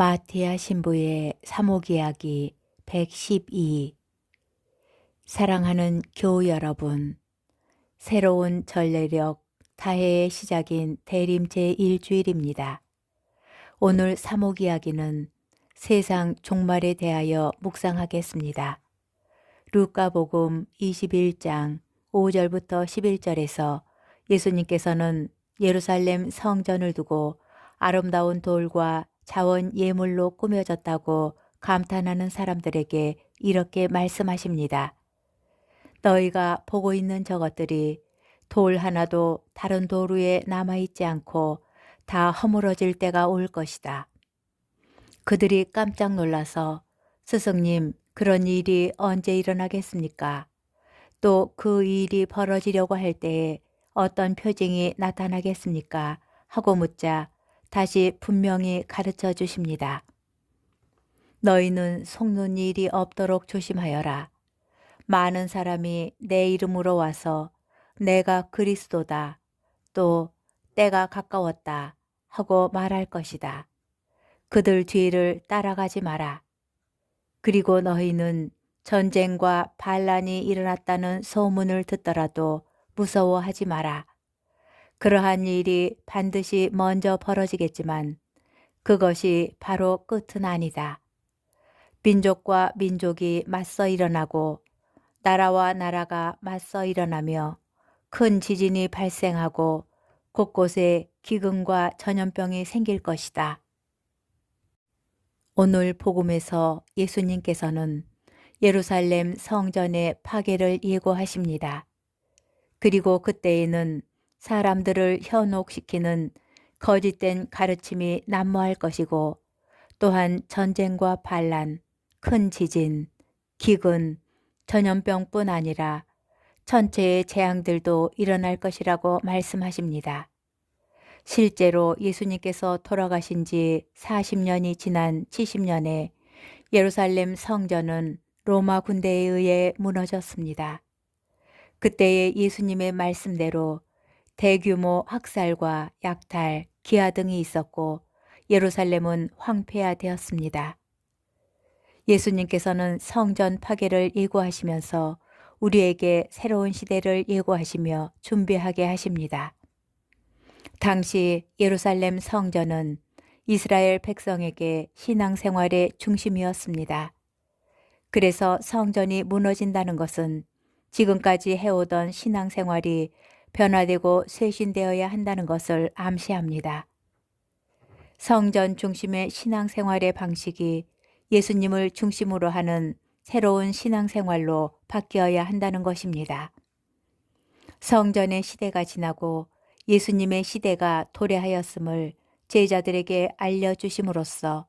마티아 신부의 사목이야기 112. 사랑하는 교우 여러분, 새로운 전례력 다해의 시작인 대림 제1주일입니다. 오늘 사목이야기는 세상 종말에 대하여 묵상하겠습니다. 루카복음 21장 5절부터 11절에서 예수님께서는 예루살렘 성전을 두고 아름다운 돌과 자원 예물로 꾸며졌다고 감탄하는 사람들에게 이렇게 말씀하십니다. 너희가 보고 있는 저것들이 돌 하나도 다른 돌 위에 남아있지 않고 다 허물어질 때가 올 것이다. 그들이 깜짝 놀라서 스승님, 그런 일이 언제 일어나겠습니까? 또 그 일이 벌어지려고 할 때에 어떤 표징이 나타나겠습니까? 하고 묻자 다시 분명히 가르쳐 주십니다. 너희는 속는 일이 없도록 조심하여라. 많은 사람이 내 이름으로 와서 내가 그리스도다, 또 때가 가까웠다 하고 말할 것이다. 그들 뒤를 따라가지 마라. 그리고 너희는 전쟁과 반란이 일어났다는 소문을 듣더라도 무서워하지 마라. 그러한 일이 반드시 먼저 벌어지겠지만 그것이 바로 끝은 아니다. 민족과 민족이 맞서 일어나고 나라와 나라가 맞서 일어나며 큰 지진이 발생하고 곳곳에 기근과 전염병이 생길 것이다. 오늘 복음에서 예수님께서는 예루살렘 성전의 파괴를 예고하십니다. 그리고 그때에는 사람들을 현혹시키는 거짓된 가르침이 난무할 것이고 또한 전쟁과 반란, 큰 지진, 기근, 전염병뿐 아니라 천체의 재앙들도 일어날 것이라고 말씀하십니다. 실제로 예수님께서 돌아가신 지 40년이 지난 70년에 예루살렘 성전은 로마 군대에 의해 무너졌습니다. 그때의 예수님의 말씀대로 대규모 학살과 약탈, 기아 등이 있었고 예루살렘은 황폐화되었습니다. 예수님께서는 성전 파괴를 예고하시면서 우리에게 새로운 시대를 예고하시며 준비하게 하십니다. 당시 예루살렘 성전은 이스라엘 백성에게 신앙생활의 중심이었습니다. 그래서 성전이 무너진다는 것은 지금까지 해오던 신앙생활이 변화되고 쇄신되어야 한다는 것을 암시합니다. 성전 중심의 신앙생활의 방식이 예수님을 중심으로 하는 새로운 신앙생활로 바뀌어야 한다는 것입니다. 성전의 시대가 지나고 예수님의 시대가 도래하였음을 제자들에게 알려주심으로써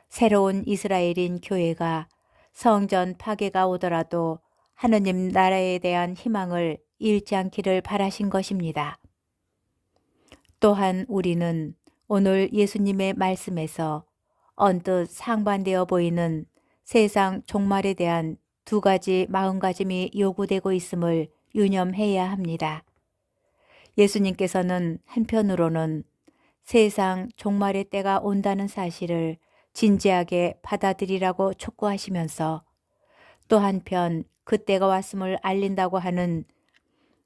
새로운 이스라엘인 교회가 성전 파괴가 오더라도 하느님 나라에 대한 희망을 잃지 않기를 바라신 것입니다. 또한 우리는 오늘 예수님의 말씀에서 언뜻 상반되어 보이는 세상 종말에 대한 두 가지 마음가짐이 요구되고 있음을 유념해야 합니다. 예수님께서는 한편으로는 세상 종말의 때가 온다는 사실을 진지하게 받아들이라고 촉구하시면서 또 한편 그 때가 왔음을 알린다고 하는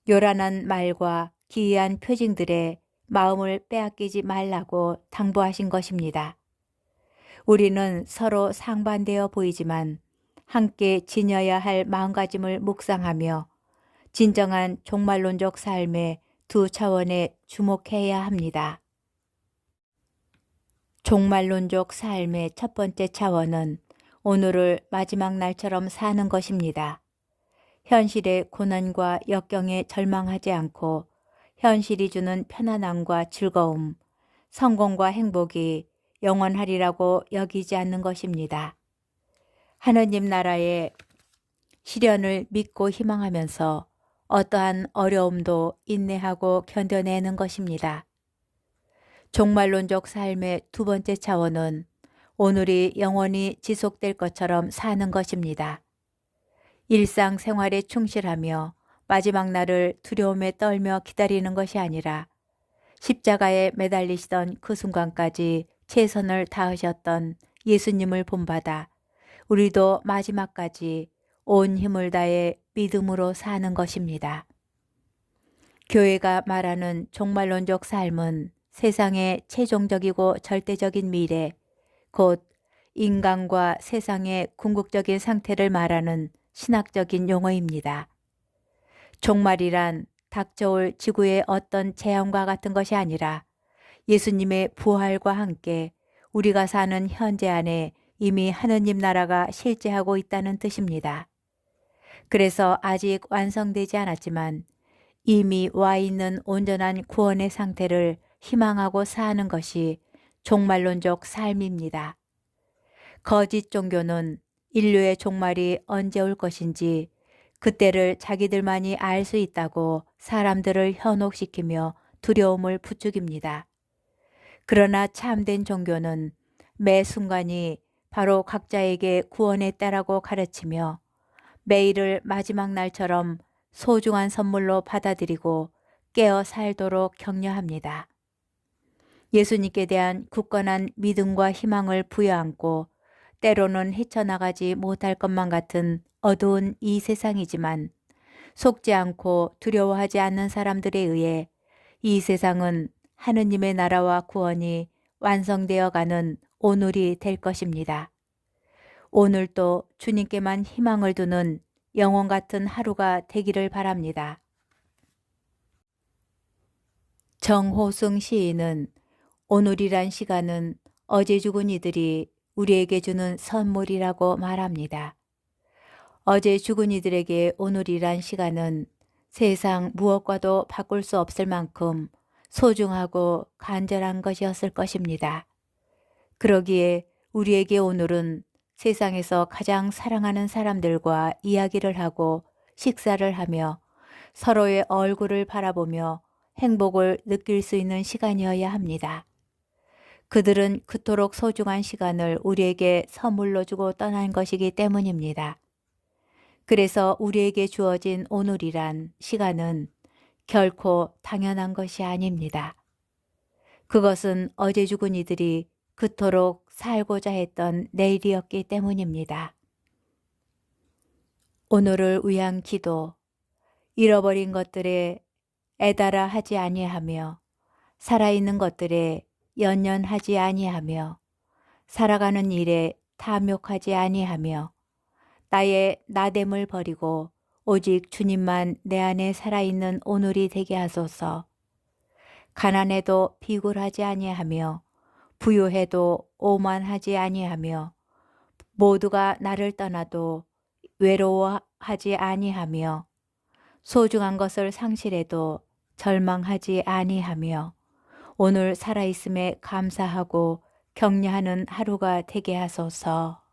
요란한 말과 기이한 표징들의 마음을 빼앗기지 말라고 당부하신 것입니다. 우리는 서로 상반되어 보이지만 함께 지녀야 할 마음가짐을 묵상하며 진정한 종말론적 삶의 두 차원에 주목해야 합니다. 종말론적 삶의 첫 번째 차원은 오늘을 마지막 날처럼 사는 것입니다. 현실의 고난과 역경에 절망하지 않고 현실이 주는 편안함과 즐거움, 성공과 행복이 영원하리라고 여기지 않는 것입니다. 하느님 나라의 실현을 믿고 희망하면서 어떠한 어려움도 인내하고 견뎌내는 것입니다. 종말론적 삶의 두 번째 차원은 오늘이 영원히 지속될 것처럼 사는 것입니다. 일상생활에 충실하며 마지막 날을 두려움에 떨며 기다리는 것이 아니라 십자가에 매달리시던 그 순간까지 최선을 다하셨던 예수님을 본받아 우리도 마지막까지 온 힘을 다해 믿음으로 사는 것입니다. 교회가 말하는 종말론적 삶은 세상의 최종적이고 절대적인 미래, 곧 인간과 세상의 궁극적인 상태를 말하는 신학적인 용어입니다. 종말이란 닥쳐올 지구의 어떤 재앙과 같은 것이 아니라 예수님의 부활과 함께 우리가 사는 현재 안에 이미 하느님 나라가 실제하고 있다는 뜻입니다. 그래서 아직 완성되지 않았지만 이미 와 있는 온전한 구원의 상태를 희망하고 사는 것이 종말론적 삶입니다. 거짓 종교는 인류의 종말이 언제 올 것인지 그때를 자기들만이 알 수 있다고 사람들을 현혹시키며 두려움을 부추깁니다. 그러나 참된 종교는 매 순간이 바로 각자에게 구원의 때라고 가르치며 매일을 마지막 날처럼 소중한 선물로 받아들이고 깨어 살도록 격려합니다. 예수님께 대한 굳건한 믿음과 희망을 부여안고 때로는 헤쳐나가지 못할 것만 같은 어두운 이 세상이지만 속지 않고 두려워하지 않는 사람들에 의해 이 세상은 하느님의 나라와 구원이 완성되어 가는 오늘이 될 것입니다. 오늘도 주님께만 희망을 두는 영원 같은 하루가 되기를 바랍니다. 정호승 시인은 오늘이란 시간은 어제 죽은 이들이 우리에게 주는 선물이라고 말합니다. 어제 죽은 이들에게 오늘이란 시간은 세상 무엇과도 바꿀 수 없을 만큼 소중하고 간절한 것이었을 것입니다. 그러기에 우리에게 오늘은 세상에서 가장 사랑하는 사람들과 이야기를 하고 식사를 하며 서로의 얼굴을 바라보며 행복을 느낄 수 있는 시간이어야 합니다. 그들은 그토록 소중한 시간을 우리에게 선물로 주고 떠난 것이기 때문입니다. 그래서 우리에게 주어진 오늘이란 시간은 결코 당연한 것이 아닙니다. 그것은 어제 죽은 이들이 그토록 살고자 했던 내일이었기 때문입니다. 오늘을 위한 기도. 잃어버린 것들에 애달아 하지 아니하며 살아있는 것들에 연연하지 아니하며 살아가는 일에 탐욕하지 아니하며 나의 나됨을 버리고 오직 주님만 내 안에 살아있는 오늘이 되게 하소서. 가난해도 비굴하지 아니하며 부유해도 오만하지 아니하며 모두가 나를 떠나도 외로워하지 아니하며 소중한 것을 상실해도 절망하지 아니하며 오늘 살아있음에 감사하고 격려하는 하루가 되게 하소서.